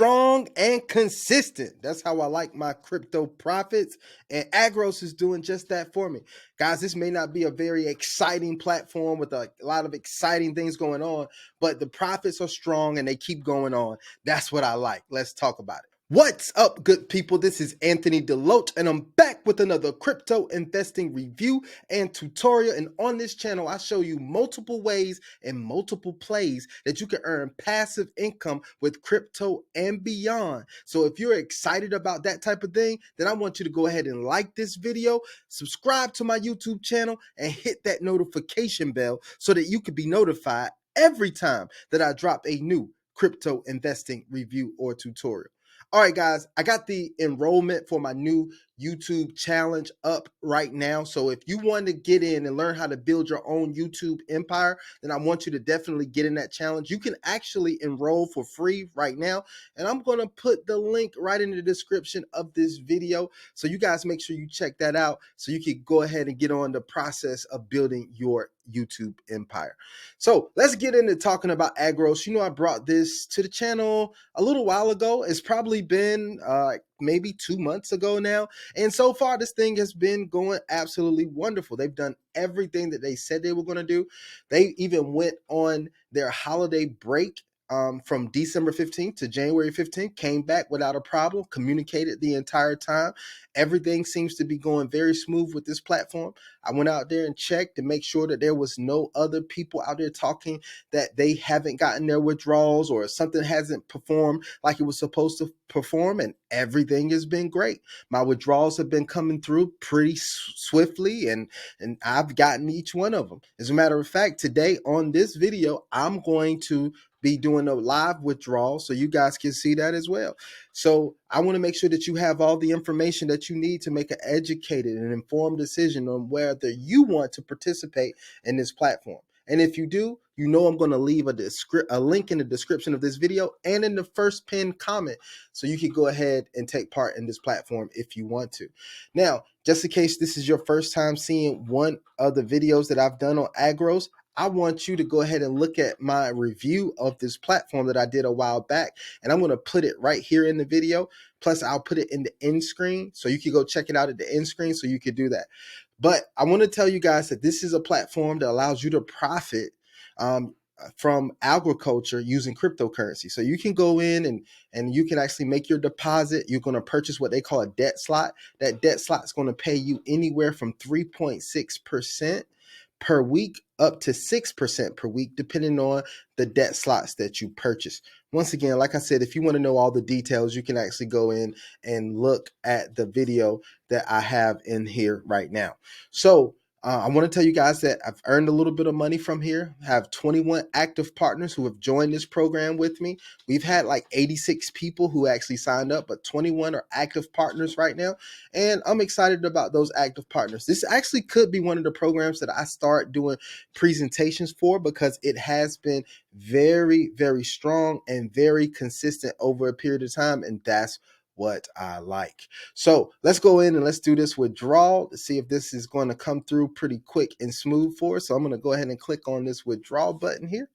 strong and consistent. That's how I like my crypto profits. And Agros is doing just that for me. Guys, this may not be a very exciting platform with a lot of exciting things going on, but the profits are strong and they keep going on. That's what I like. Let's talk about it. What's up, good people? This is Anthony DeLoach, and I'm back with another crypto investing review and tutorial. And on this channel, I show you multiple ways and multiple plays that you can earn passive income with crypto and beyond. So if you're excited about that type of thing, then I want you to go ahead and like this video, subscribe to my YouTube channel, and hit that notification bell so that you can be notified every time that I drop a new crypto investing review or tutorial. All right, guys, I got the enrollment for my new YouTube challenge up right now. So if you want to get in and learn how to build your own YouTube empire, then I want you to definitely get in that challenge. You can actually enroll for free right now. And I'm going to put the link right in the description of this video. So you guys make sure you check that out so you can go ahead and get on the process of building your YouTube empire. So let's get into talking about Agros. You know, I brought this to the channel a little while ago. It's probably been maybe 2 months ago now. And so far, this thing has been going absolutely wonderful. They've done everything that they said they were going to do. They even went on their holiday break from December 15th to January 15th, came back without a problem, communicated the entire time. Everything seems to be going very smooth with this platform. I went out there and checked to make sure that there was no other people out there talking that they haven't gotten their withdrawals or something hasn't performed like it was supposed to perform, and everything has been great. My withdrawals have been coming through pretty swiftly, and I've gotten each one of them. As a matter of fact, today on this video, I'm going to be doing a live withdrawal so you guys can see that as well. So I want to make sure that you have all the information that you need to make an educated and informed decision on whether you want to participate in this platform. And if you do, you know I'm going to leave a link in the description of this video and in the first pinned comment so you can go ahead and take part in this platform if you want to. Now, just in case this is your first time seeing one of the videos that I've done on Agros, I want you to go ahead and look at my review of this platform that I did a while back, and I'm going to put it right here in the video. Plus, I'll put it in the end screen so you can go check it out at the end screen so you can do that. But I want to tell you guys that this is a platform that allows you to profit from agriculture using cryptocurrency. So you can go in and you can actually make your deposit. You're going to purchase what they call a debt slot. That debt slot is going to pay you anywhere from 3.6% per week up to 6% per week, depending on the debt slots that you purchase. Once again, like I said, if you want to know all the details, you can actually go in and look at the video that I have in here right now. So I want to tell you guys that I've earned a little bit of money from here. I have 21 active partners who have joined this program with me. We've had like 86 people who actually signed up, but 21 are active partners right now. And I'm excited about those active partners. This actually could be one of the programs that I start doing presentations for because it has been very, very strong and very consistent over a period of time. And that's what I like. So let's go in and let's do this withdrawal to see if this is going to come through pretty quick and smooth for us. So I'm going to go ahead and click on this withdrawal button here.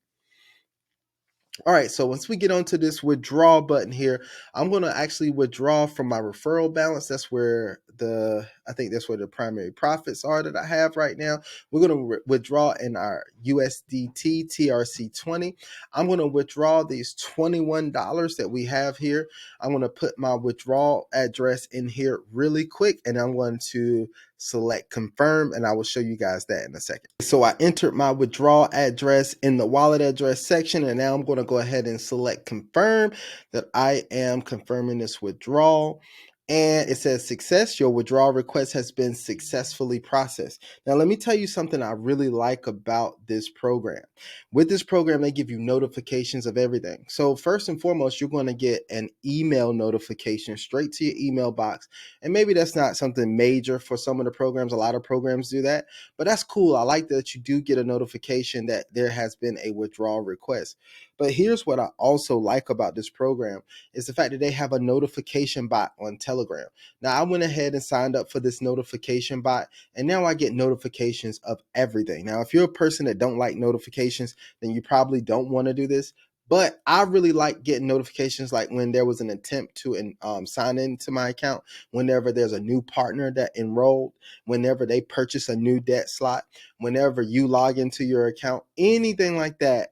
All right, so once we get onto this withdrawal button here, I'm going to actually withdraw from my referral balance. That's where I think that's where the primary profits are that I have right now. We're going to withdraw in our USDT TRC20. I'm going to withdraw these $21 that we have here. I'm going to put my withdrawal address in here really quick, and I'm going to select confirm, and I will show you guys that in a second. So I entered my withdrawal address in the wallet address section, and now I'm going to go ahead and select confirm that I am confirming this withdrawal. And it says success, your withdrawal request has been successfully processed. Now, let me tell you something I really like about this program. With this program, they give you notifications of everything. So first and foremost, you're going to get an email notification straight to your email box. And maybe that's not something major for some of the programs. A lot of programs do that, but that's cool. I like that you do get a notification that there has been a withdrawal request. But here's what I also like about this program is the fact that they have a notification bot on Telegram. Now, I went ahead and signed up for this notification bot, and now I get notifications of everything. Now, if you're a person that don't like notifications, then you probably don't want to do this. But I really like getting notifications like when there was an attempt to sign into my account, whenever there's a new partner that enrolled, whenever they purchase a new debt slot, whenever you log into your account, anything like that.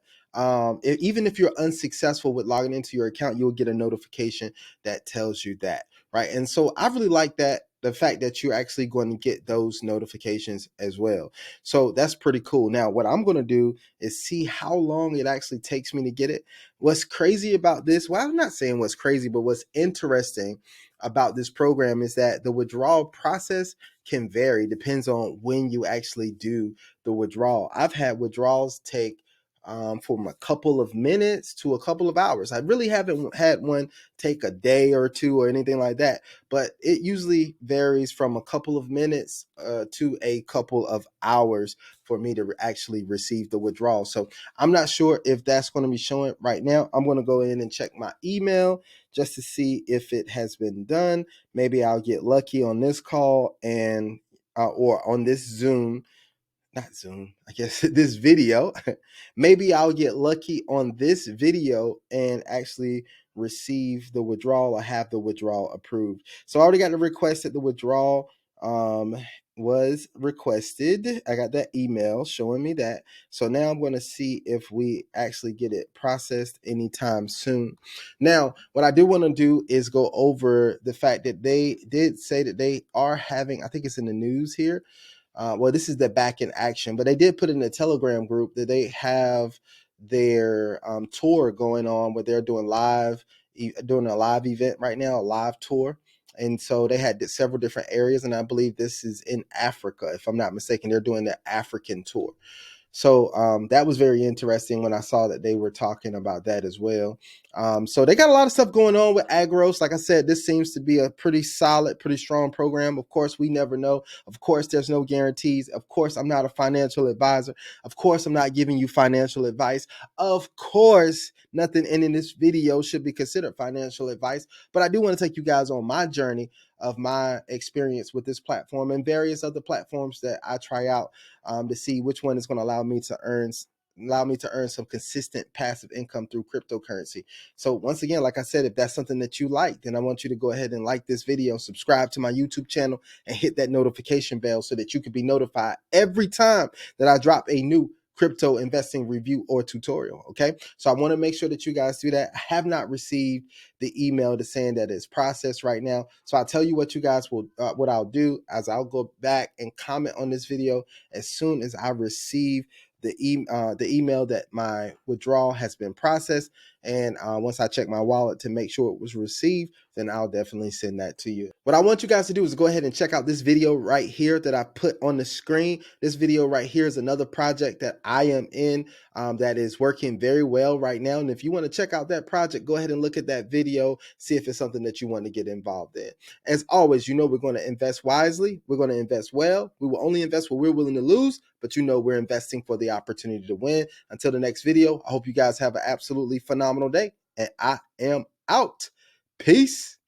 Even if you're unsuccessful with logging into your account, you'll get a notification that tells you that, right? And so I really like that, the fact that you're actually going to get those notifications as well. So that's pretty cool. Now, what I'm going to do is see how long it actually takes me to get it. What's crazy about this, well, I'm not saying what's crazy, but what's interesting about this program is that the withdrawal process can vary, depends on when you actually do the withdrawal. I've had withdrawals take from a couple of minutes to a couple of hours. I really haven't had one take a day or two or anything like that, but it usually varies from a couple of minutes to a couple of hours for me to actually receive the withdrawal. So I'm not sure if that's going to be showing right now. I'm going to go in and check my email just to see if it has been done. Maybe I'll get lucky on this call and or on this Zoom, not Zoom, I guess this video. Maybe I'll get lucky on this video and actually receive the withdrawal or have the withdrawal approved. So I already got the request that the withdrawal um, was requested. I got that email showing me that. So now I'm going to see if we actually get it processed anytime soon. Now, what I do want to do is go over the fact that they did say that they are having, I think it's in the news here, well, this is the back in action, but they did put in a Telegram group that they have their tour going on where they're doing doing a live event right now, a live tour. And so they had several different areas, and I believe this is in Africa, if I'm not mistaken. They're doing the African tour. So that was very interesting when I saw that they were talking about that as well. So they got a lot of stuff going on with Agros. Like I said, this seems to be a pretty solid, pretty strong program. Of course, we never know. Of course, there's no guarantees. Of course, I'm not a financial advisor. Of course, I'm not giving you financial advice. Of course, nothing in this video should be considered financial advice. But I do want to take you guys on my journey of my experience with this platform and various other platforms that I try out to see which one is going to allow me to earn some consistent passive income through cryptocurrency. So once again, like I said, if that's something that you like, then I want you to go ahead and like this video, subscribe to my YouTube channel, and hit that notification bell so that you can be notified every time that I drop a new crypto investing review or tutorial. Okay, so I want to make sure that you guys do that. I have not received the email to saying that it's processed right now, so I'll tell you what you guys will what I'll do as I'll go back and comment on this video as soon as I receive the email that my withdrawal has been processed. And once I check my wallet to make sure it was received, then I'll definitely send that to you. What I want you guys to do is go ahead and check out this video right here that I put on the screen. This video right here is another project that I am in that is working very well right now. And if you want to check out that project, go ahead and look at that video, see if it's something that you want to get involved in. As always, you know we're going to invest wisely. We're going to invest well. We will only invest what we're willing to lose, but you know we're investing for the opportunity to win. Until the next video, I hope you guys have an absolutely phenomenal day, and I am out. Peace.